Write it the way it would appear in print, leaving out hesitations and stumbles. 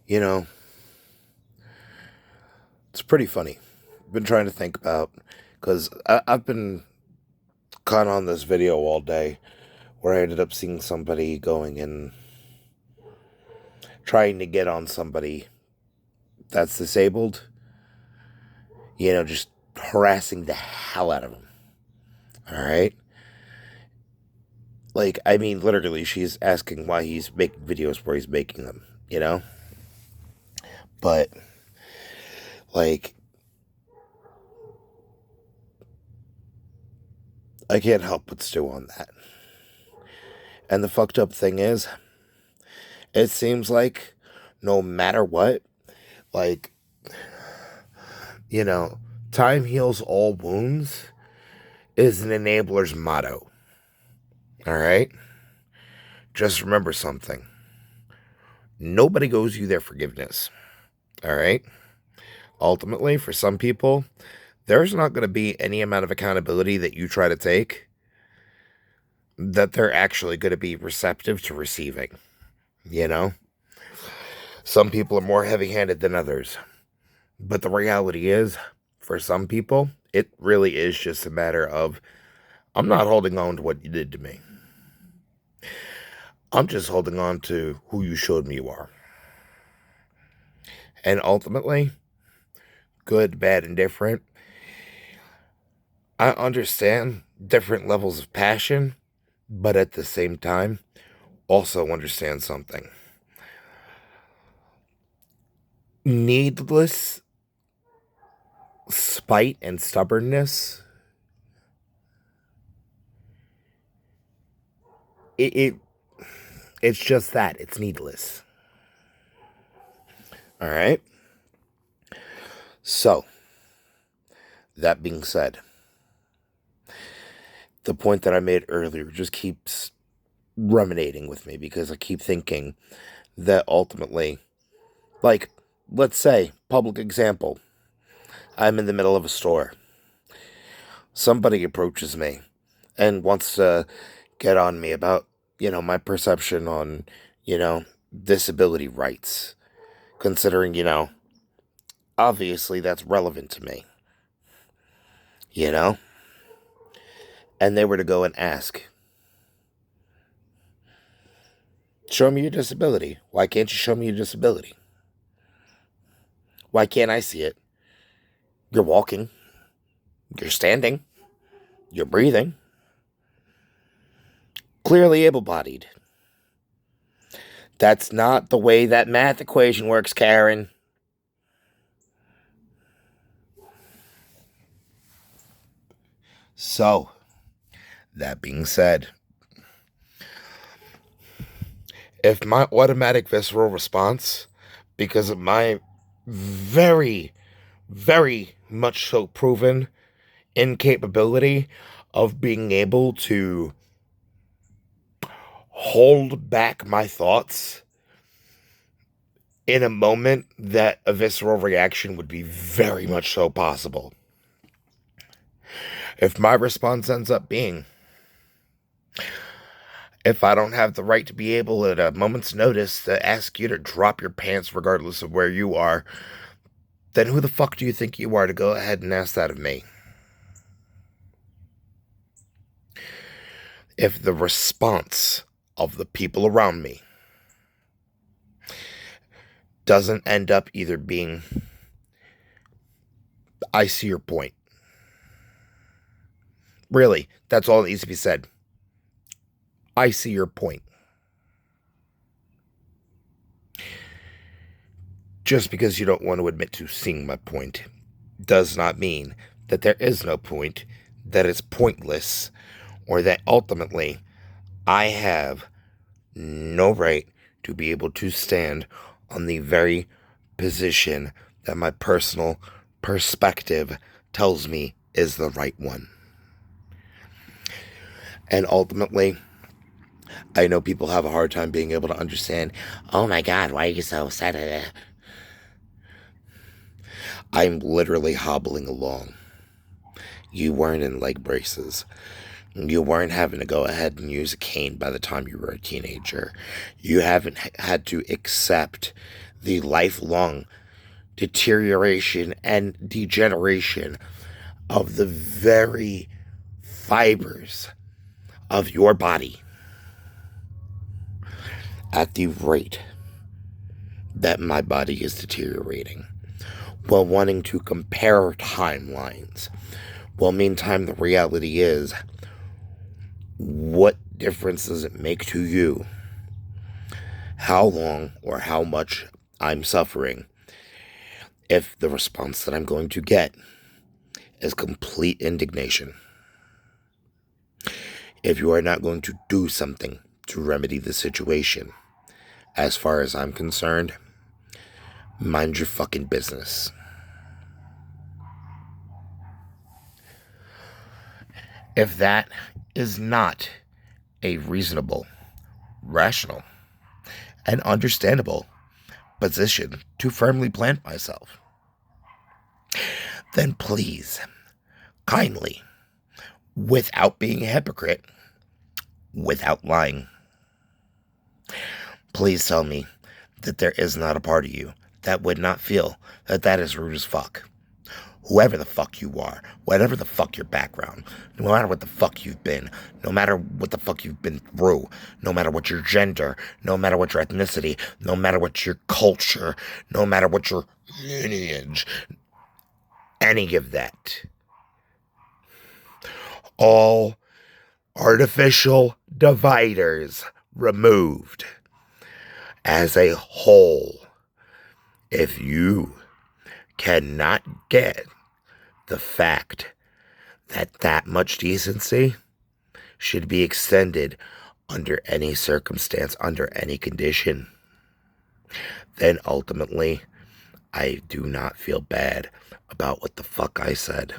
You know, it's pretty funny. I've been trying to think about, because I've been caught on this video all day where I ended up seeing somebody going and trying to get on somebody that's disabled, just harassing the hell out of them. All right? Like, I mean, literally, she's asking why he's making videos where he's making them. But, like, I can't help but stew on that. And the fucked up thing is, it seems like no matter what, like, you know, time heals all wounds is an enabler's motto. All right? Just remember something. Nobody owes you their forgiveness. All right? Ultimately, for some people, there's not going to be any amount of accountability that you try to take that they're actually going to be receptive to receiving. You know? Some people are more heavy handed than others. But the reality is, for some people, it really is just a matter of I'm not holding on to what you did to me. I'm just holding on to who you showed me you are. And ultimately, good, bad, and different, I understand different levels of passion, but at the same time, also understand something. Needless spite and stubbornness, it, it it's just that. It's needless. All right? So, that being said, the point that I made earlier just keeps ruminating with me because I keep thinking that ultimately, like, let's say, public example, I'm in the middle of a store. Somebody approaches me and wants to get on me about, my perception on, disability rights, considering, obviously that's relevant to me, you know? And they were to go and ask, show me your disability. Why can't you show me your disability? Why can't I see it? You're walking. You're standing. You're breathing. Clearly able bodied. That's not the way that math equation works, Karen. So, that being said, if my automatic visceral response, because of my very, very much so proven incapability of being able to hold back my thoughts in a moment that a visceral reaction would be very much so possible. If my response ends up being, if I don't have the right to be able at a moment's notice to ask you to drop your pants regardless of where you are, then who the fuck do you think you are to go ahead and ask that of me? If the response of the people around me doesn't end up either being, I see your point. Really, that's all that needs to be said. I see your point. Just because you don't want to admit to seeing my point does not mean that there is no point, that it's pointless, or that ultimately I have no right to be able to stand on the very position that my personal perspective tells me is the right one. And ultimately, I know people have a hard time being able to understand, oh my God, why are you so sad? I'm literally hobbling along. You weren't in leg braces. You weren't having to go ahead and use a cane by the time you were a teenager. You haven't had to accept the lifelong deterioration and degeneration of the very fibers of your body at the rate that my body is deteriorating, while wanting to compare timelines. Well, meantime, the reality is, what difference does it make to you how long or how much I'm suffering if the response that I'm going to get is complete indignation? If you are not going to do something to remedy the situation, as far as I'm concerned, mind your fucking business. If that is not a reasonable, rational, and understandable position to firmly plant myself, then please, kindly, without being a hypocrite, without lying, please tell me that there is not a part of you that would not feel that that is rude as fuck. Whoever the fuck you are, whatever the fuck your background, no matter what the fuck you've been, no matter what the fuck you've been through, no matter what your gender, no matter what your ethnicity, no matter what your culture, no matter what your lineage, any of that. All artificial dividers removed. As a whole, if you cannot get the fact that that much decency should be extended under any circumstance, under any condition, then ultimately I do not feel bad about what the fuck I said.